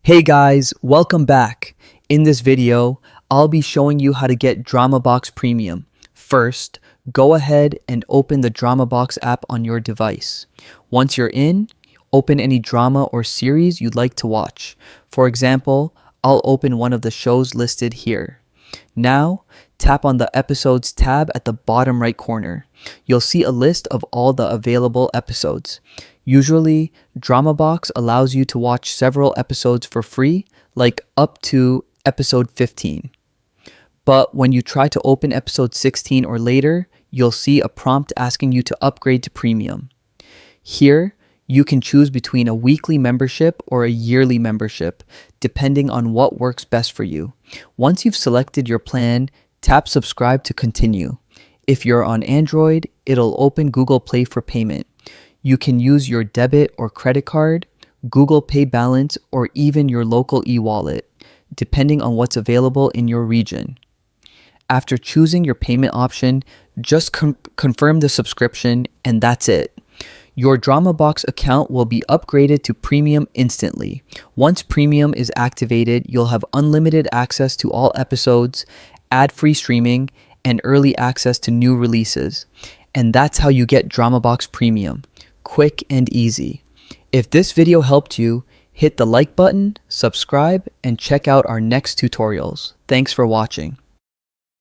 Hey guys, welcome back. In this video, I'll be showing you how to get DramaBox Premium. First, go ahead and open the DramaBox app on your device. Once you're in, open any drama or series you'd like to watch. For example, I'll open one of the shows listed here. Now, tap on the Episodes tab at the bottom right corner. You'll see a list of all the available episodes. Usually, DramaBox allows you to watch several episodes for free, like up to episode 15. But when you try to open episode 16 or later, you'll see a prompt asking you to upgrade to premium. Here, you can choose between a weekly membership or a yearly membership, depending on what works best for you. Once you've selected your plan, tap subscribe to continue. If you're on Android, it'll open Google Play for payment. You can use your debit or credit card, Google Pay balance, or even your local e-wallet, depending on what's available in your region. After choosing your payment option, just confirm the subscription and that's it. Your DramaBox account will be upgraded to Premium instantly. Once Premium is activated, you'll have unlimited access to all episodes, ad-free streaming, and early access to new releases. And that's how you get DramaBox Premium. Quick and easy. If this video helped you, hit the like button, subscribe, and check out our next tutorials. Thanks for watching.